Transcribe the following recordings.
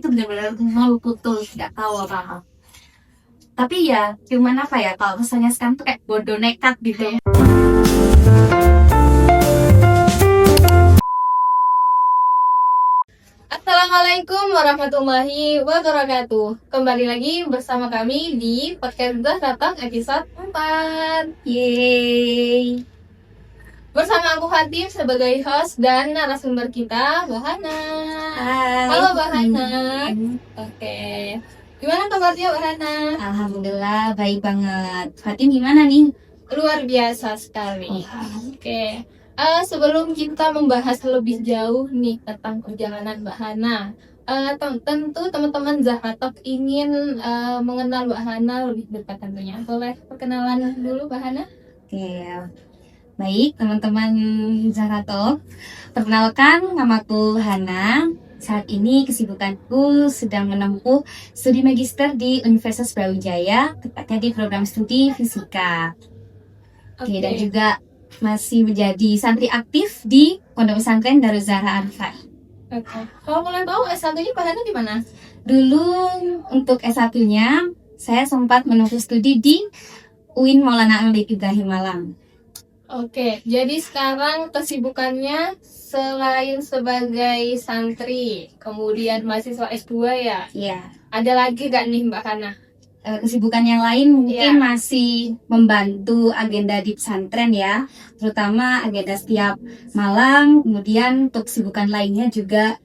itu benar-benar nol putus, nggak tahu apa. Tapi ya cuman apa ya, kalau misalnya sekarang tuh kayak bodoh nekat gitu. Assalamualaikum warahmatullahi wabarakatuh. Kembali lagi bersama kami di podcast Datang episode 4. Yeay. Bersama aku Hatim sebagai host dan narasumber kita, Bahana. Hai. Halo Bahana. Oke. Gimana kabarnya Bahana? Alhamdulillah baik banget. Fatin gimana nih? Luar biasa sekali. Oke. Sebelum kita membahas lebih jauh nih tentang perjalanan Mbak Hana, tentu teman-teman Zahratalk ingin mengenal Mbak Hana lebih dekat tentunya. Boleh perkenalan dulu Mbak Hana? Oke, baik teman-teman Zahratalk, perkenalkan namaku Hana. Saat ini kesibukanku sedang menempuh studi magister di Universitas Brawijaya, tepatnya di program studi fisika. Oke, dan juga masih menjadi santri aktif di Pondok Pesantren Darul Zahra Anfar. Oke. Kalau boleh tahu S1-nya Mbak Hana di mana? Dulu untuk S1-nya saya sempat menempuh studi di UIN Maulana Alik Ibrahim Malang. Oke, jadi sekarang kesibukannya selain sebagai santri, kemudian mahasiswa S2 ya? Iya. Ada lagi gak nih Mbak Hana? Kesibukan yang lain mungkin masih membantu agenda di pesantren ya, terutama agenda setiap malam. Kemudian untuk kesibukan lainnya juga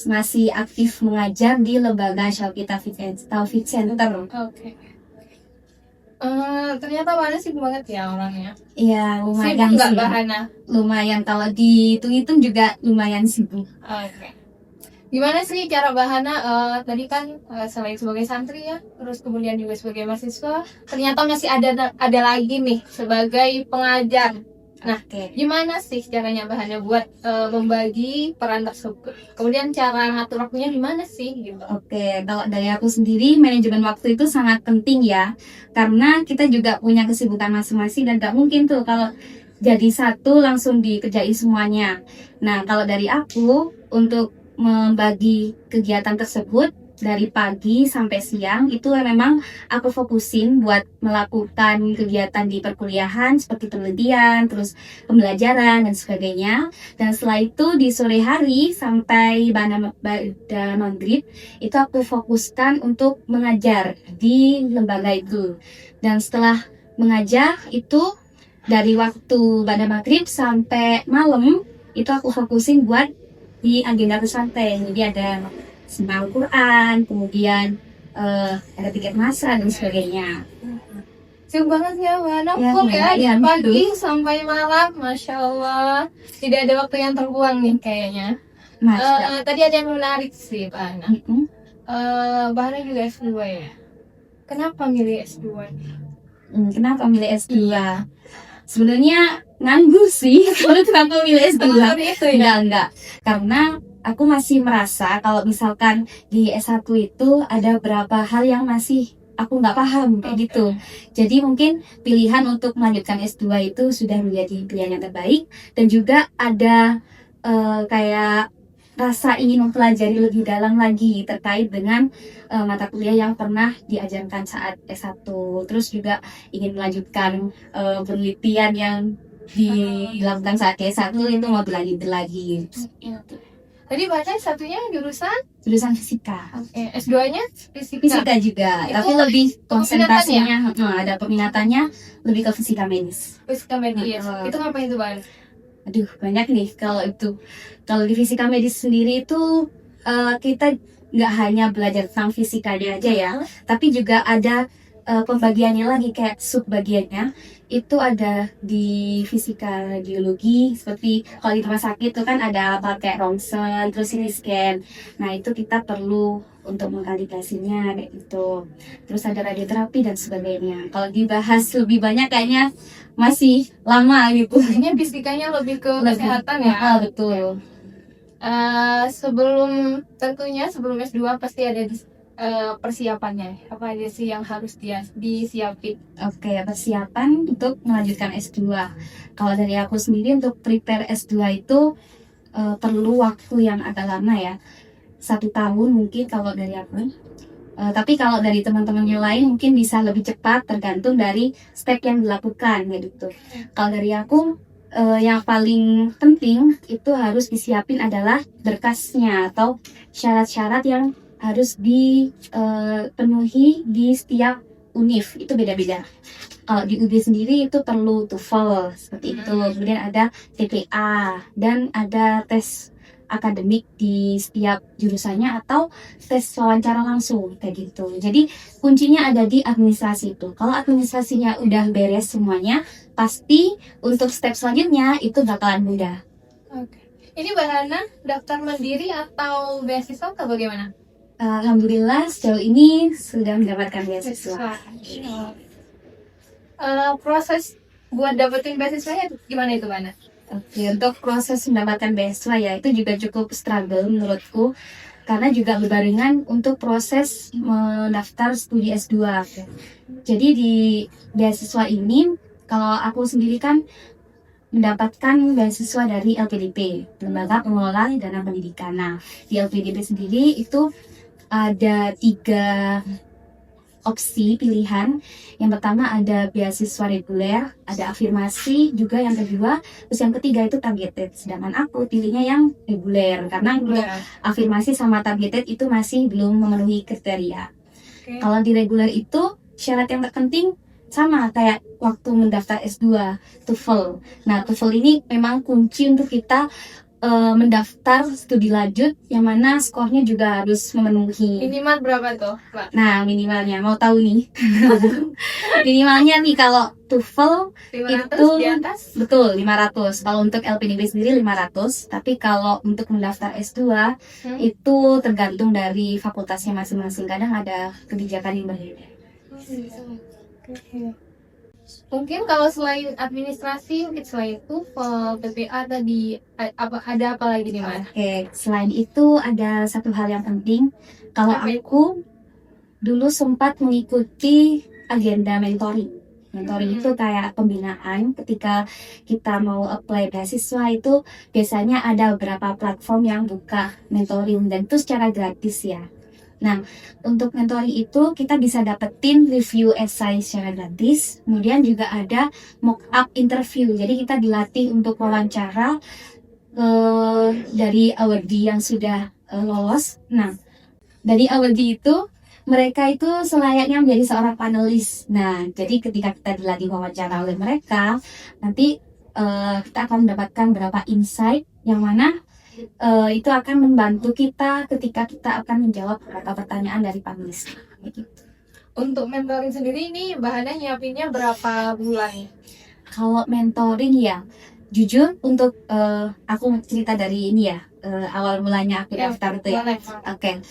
masih aktif mengajar di lembaga Syauqi Taufik Center. Oke. Ternyata Mbak Hana sibuk banget ya orangnya. Iya, lumayan Sibuk nggak sih. Mbak Hana? Lumayan, kalau dihitung-hitung juga lumayan sibuk. Oke. Gimana sih cara Mbak Hana, tadi kan selain sebagai santri ya, terus kemudian juga sebagai mahasiswa, ternyata masih ada lagi nih sebagai pengajar. Nah, gimana sih caranya Mbak Hana buat membagi peran tersebut? Kemudian cara ngatur waktunya gimana sih gitu? Oke, kalau dari aku sendiri, manajemen waktu itu sangat penting ya, karena kita juga punya kesibukan masing-masing dan gak mungkin tuh kalau jadi satu langsung dikerjain semuanya. Nah, kalau dari aku, untuk membagi kegiatan tersebut dari pagi sampai siang itu memang aku fokusin buat melakukan kegiatan di perkuliahan seperti penelitian, terus pembelajaran dan sebagainya. Dan setelah itu di sore hari sampai pada maghrib itu aku fokuskan untuk mengajar di lembaga itu. Dan setelah mengajar itu dari waktu pada maghrib sampai malam itu aku fokusin buat di agenda pesantren. Jadi ada sembah Al-Quran, kemudian ada pikir masa dan sebagainya. Sibuk banget ya Mbak Hana, Ya, full ya, lumayan, dari pagi sampai malam, Masya Allah. Tidak ada waktu yang terbuang nih kayaknya. Tadi ada yang menarik sih Mbak Hana. Mbak Hana juga S2 ya? Kenapa milih S2? Kenapa milih S2? Sebenarnya nganggu sih kalau kenapa milih S2. Enggak. Karena aku masih merasa kalau misalkan di S1 itu ada beberapa hal yang masih aku nggak paham kayak gitu. Jadi mungkin pilihan untuk melanjutkan S2 itu sudah menjadi pilihan yang terbaik. Dan juga ada kayak rasa ingin mempelajari lebih dalam lagi terkait dengan mata kuliah yang pernah diajarkan saat S1. Terus juga ingin melanjutkan penelitian yang dilakukan saat S1 itu mau belajar lagi. Tadi baca satunya jurusan fisika. Oke, S2-nya Fisika juga, Itu tapi lebih konsentrasinya ada peminatannya lebih ke fisika medis. Fisika medis. Itu ngapain itu Bang? Aduh, banyak nih kalau itu. Kalau di fisika medis sendiri itu kita nggak hanya belajar tentang fisikanya aja ya, tapi juga ada pembagiannya lagi, kayak subbagiannya itu ada di fisika radiologi. Seperti kalau di rumah sakit itu kan ada apa kayak ronsen, terus CT scan. Nah itu kita perlu untuk mengkalibrasinya kayak gitu. Terus ada radioterapi dan sebagainya. Kalau dibahas lebih banyak kayaknya masih lama gitu. Ini fisikanya lebih ke kesehatan ya. Betul. Sebelum S2 pasti ada persiapannya. Apa aja sih yang harus disiapin? Oke, persiapan untuk melanjutkan S2. Kalau dari aku sendiri untuk prepare S2 itu perlu waktu yang agak lama ya. 1 tahun mungkin kalau dari aku. Tapi kalau dari teman-teman yang lain mungkin bisa lebih cepat tergantung dari step yang dilakukan gitu. Kalau dari aku yang paling penting itu harus disiapin adalah berkasnya atau syarat-syarat yang harus dipenuhi di setiap univ, itu beda-beda. Kalau di UB sendiri itu perlu TOEFL seperti itu, kemudian ada TPA dan ada tes akademik di setiap jurusannya atau tes wawancara langsung kayak gitu. Jadi kuncinya ada di administrasi itu. Kalau administrasinya udah beres semuanya, pasti untuk step selanjutnya itu bakalan mudah. Oke. Ini Mbak Hana daftar mandiri atau beasiswa atau bagaimana? Alhamdulillah sejauh ini sudah mendapatkan beasiswa. Proses buat dapetin beasiswanya gimana itu, Mbak Hana? Oke, untuk proses mendapatkan beasiswa ya itu juga cukup struggle menurutku karena juga berbarengan untuk proses mendaftar studi S2. Jadi di beasiswa ini kalau aku sendiri kan mendapatkan beasiswa dari LPDP, Lembaga Pengelola Dana Pendidikan. Nah, di LPDP sendiri itu ada 3 opsi pilihan. Yang pertama ada beasiswa reguler, ada afirmasi juga yang kedua, terus yang ketiga itu targeted. Sedangkan aku pilihnya yang reguler karena untuk afirmasi sama targeted itu masih belum memenuhi kriteria. Kalau di reguler itu syarat yang terpenting sama kayak waktu mendaftar S2, TOEFL. Nah, TOEFL ini memang kunci untuk kita mendaftar studi lanjut yang mana skornya juga harus memenuhi. Minimal berapa tuh, Mbak? Nah, minimalnya mau tahu nih. Minimalnya nih kalau TOEFL 500 itu di atas? betul 500. Kalau untuk LPDP sendiri 500, tapi kalau untuk mendaftar S2 itu tergantung dari fakultasnya masing-masing. Kadang ada kebijakan yang berbeda. Mungkin kalau selain administrasi, mungkin selain itu PPA tadi ada apa lagi nih, Mas? Oke, selain itu ada satu hal yang penting. Kalau aku dulu sempat mengikuti agenda mentoring. Mentoring itu kayak pembinaan ketika kita mau apply beasiswa itu biasanya ada beberapa platform yang buka mentoring dan itu secara gratis ya. Nah, untuk mentoring itu kita bisa dapetin review essay secara gratis. Kemudian juga ada mock up interview. Jadi kita dilatih untuk wawancara dari awardee yang sudah lolos. Nah, dari awardee itu mereka itu selayaknya menjadi seorang panelis. Nah, jadi ketika kita dilatih wawancara oleh mereka, nanti kita akan mendapatkan beberapa insight yang mana itu akan membantu kita ketika kita akan menjawab beberapa pertanyaan dari panelis. Gitu. Untuk mentoring sendiri ini Mbak Hana nyiapinnya berapa bulan? Kalau mentoring ya, jujur untuk aku cerita dari ini ya, awal mulanya aku daftar itu ya. Oke.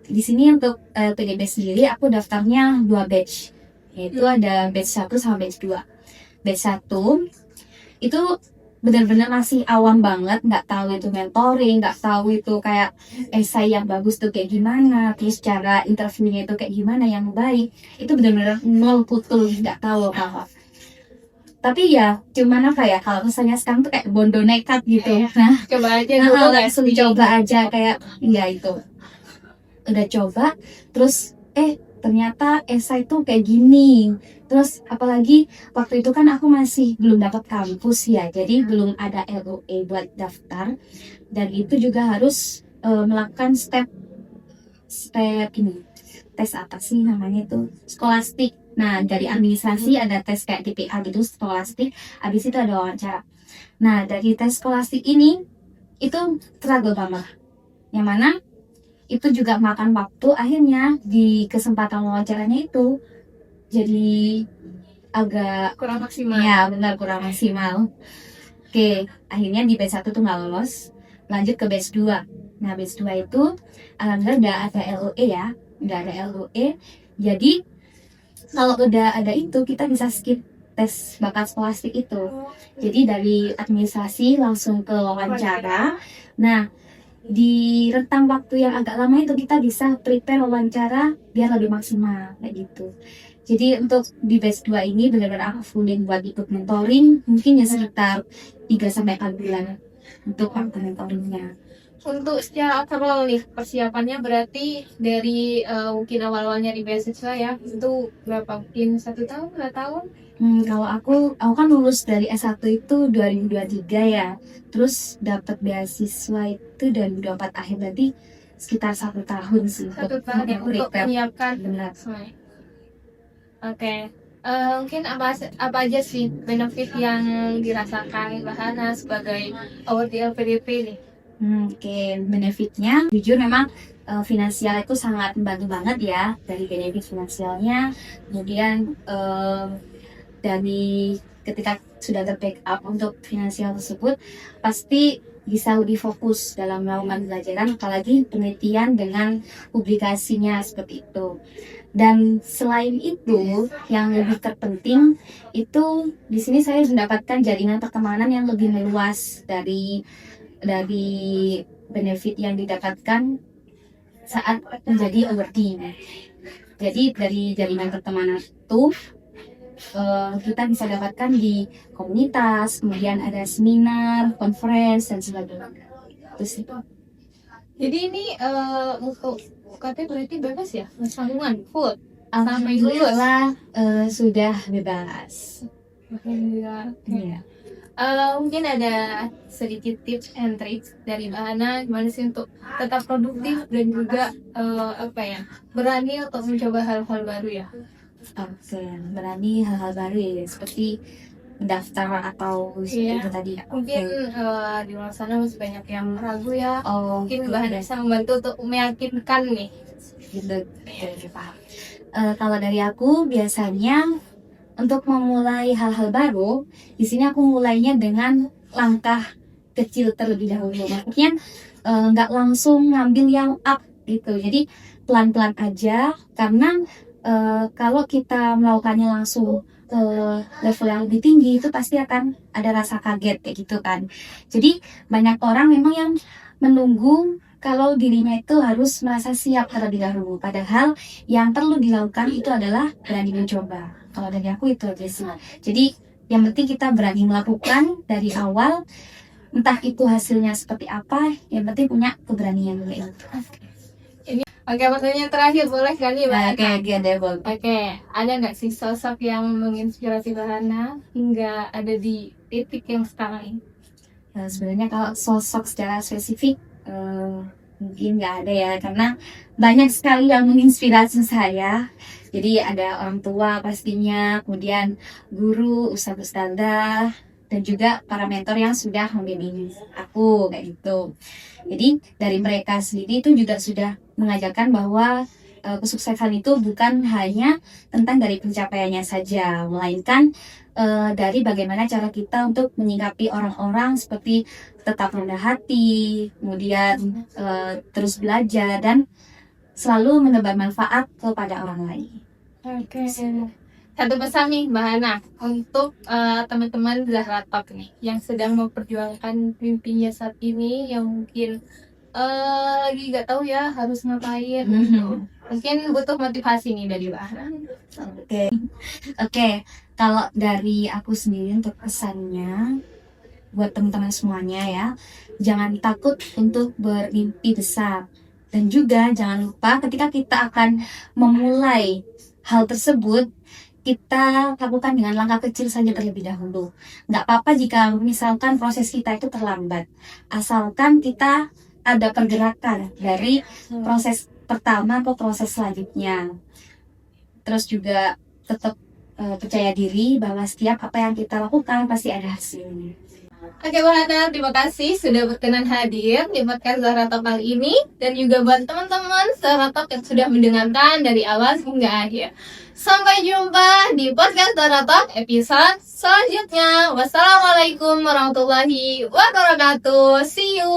Di sini untuk PDB sendiri aku daftarnya 2 batch. Yaitu ada batch 1 sama batch 2. Batch 1 itu benar-benar masih awam banget, nggak tahu itu mentoring, nggak tahu itu kayak esai yang bagus tuh kayak gimana, terus cara interviewnya itu kayak gimana yang baik, itu benar-benar nol putul, nggak tahu apa-apa. Tapi ya cuman apa ya, kalau misalnya sekarang tuh kayak bondo nekat gitu. Nah, coba aja dulu, langsung coba aja kayak ya itu. Udah coba, terus ternyata esai tuh kayak gini. Terus apalagi waktu itu kan aku masih belum dapat kampus ya, jadi belum ada LOE buat daftar, dan itu juga harus melakukan step ini, tes apa sih namanya itu, skolastik. Nah, dari administrasi ada tes kayak TPA gitu, skolastik. Habis itu ada wawancara. Nah, dari tes skolastik ini itu struggle banget, yang mana itu juga makan waktu. Akhirnya di kesempatan wawancaranya itu jadi agak kurang maksimal. Ya benar, kurang maksimal. Oke, akhirnya di batch 1 tuh nggak lolos, lanjut ke batch 2. Nah, batch 2 itu alhamdulillah udah ada LOE ya, udah ada LOE. Jadi kalau udah ada itu kita bisa skip tes bakat skolastik itu. Jadi dari administrasi langsung ke wawancara. Nah, di rentang waktu yang agak lama itu kita bisa prepare wawancara biar lebih maksimal kayak gitu. Jadi untuk di batch 2 ini benar-benar aku fullin buat ikut mentoring, mungkin ya sekitar 3-4 bulan untuk waktu mentoringnya. Untuk secara overall nih persiapannya berarti dari mungkin awal-awalnya di beasiswa ya itu berapa, mungkin 1 tahun 2 tahun? Kalau aku kan lulus dari S1 itu 2023 ya. Terus dapat beasiswa itu 2024 akhir, berarti sekitar 1 tahun sih. 1 tahun ya untuk prepare. menyiapkan. Benar. Oke. Mungkin apa aja sih benefit yang dirasakan Mbak Hana sebagai award di LPDP nih? Oke, benefitnya jujur memang finansial itu sangat membantu banget ya, dari benefit finansialnya. Kemudian dari ketika sudah ter-backup untuk finansial tersebut, pasti bisa lebih fokus dalam melakukan pelajaran, apalagi penelitian dengan publikasinya seperti itu. Dan selain itu, yang lebih terpenting itu di sini saya mendapatkan jaringan pertemanan yang lebih meluas dari benefit yang didapatkan saat menjadi awardee. Jadi dari jaringan pertemanan itu kita bisa dapatkan di komunitas, kemudian ada seminar, conference dan sebagainya. Terus itu. Jadi ini untuk UKT berarti bebas ya? Sambungan full sampai lulus. Alhamdulillah sudah bebas. Alhamdulillah. Iya. Mungkin ada sedikit tips and tricks dari Mbak Hana gimana sih untuk tetap produktif dan juga berani untuk mencoba hal-hal baru ya. Oke, berani hal-hal baru ya, seperti mendaftar atau Iya. itu tadi. Mungkin di luar sana masih banyak yang ragu ya. Oh, Mungkin Mbak Hana bisa membantu untuk meyakinkan nih. gitu. Oke, paham. Kalau dari aku biasanya untuk memulai hal-hal baru, di sini aku mulainya dengan langkah kecil terlebih dahulu. Maksudnya nggak langsung ngambil yang up gitu. Jadi pelan-pelan aja, karena kalau kita melakukannya langsung ke level yang lebih tinggi itu pasti akan ada rasa kaget kayak gitu kan. Jadi banyak orang memang yang menunggu kalau dirinya itu harus merasa siap terlebih dahulu. Padahal yang perlu dilakukan itu adalah berani mencoba. Kalau dari aku itu aja sih. Jadi yang penting kita berani melakukan dari awal. Entah itu hasilnya seperti apa, yang penting punya keberanian dulu itu. Oke, pertanyaan terakhir boleh kali Mbak Hana? Oke, Ada nggak sih sosok yang menginspirasi Mbak Hana hingga ada di titik yang sekarang ini? Sebenarnya kalau sosok secara spesifik mungkin nggak ada ya, karena banyak sekali yang menginspirasi saya. Jadi ada orang tua pastinya, kemudian guru, ustadzah, dan juga para mentor yang sudah membimbing aku kayak gitu. Jadi dari mereka sendiri itu juga sudah mengajarkan bahwa kesuksesan itu bukan hanya tentang dari pencapaiannya saja, melainkan dari bagaimana cara kita untuk menyikapi orang-orang, seperti tetap rendah hati, kemudian terus belajar dan selalu menebar manfaat kepada orang lain. Oke. Satu pesan nih Mbak Hana untuk teman-teman Zahra Talk nih yang sedang memperjuangkan mimpinya saat ini, yang mungkin lagi nggak tahu ya harus ngapain. Mungkin butuh motivasi nih dari Mbak Hana. Oke. Kalau dari aku sendiri untuk pesannya buat teman-teman semuanya ya, jangan takut untuk bermimpi besar, dan juga jangan lupa ketika kita akan memulai hal tersebut, kita lakukan dengan langkah kecil saja terlebih dahulu. Nggak apa-apa jika misalkan proses kita itu terlambat, asalkan kita ada pergerakan dari proses pertama ke proses selanjutnya. Terus juga tetap percaya diri bahwa setiap apa yang kita lakukan pasti ada hasilnya. Oke Mbak Hana, terima kasih sudah berkenan hadir di podcast Zahra Talk kali ini, dan juga buat teman-teman Zahra Talk yang sudah mendengarkan dari awal hingga akhir. Sampai jumpa di podcast Zahra Talk episode selanjutnya. Wassalamualaikum warahmatullahi wabarakatuh. See you.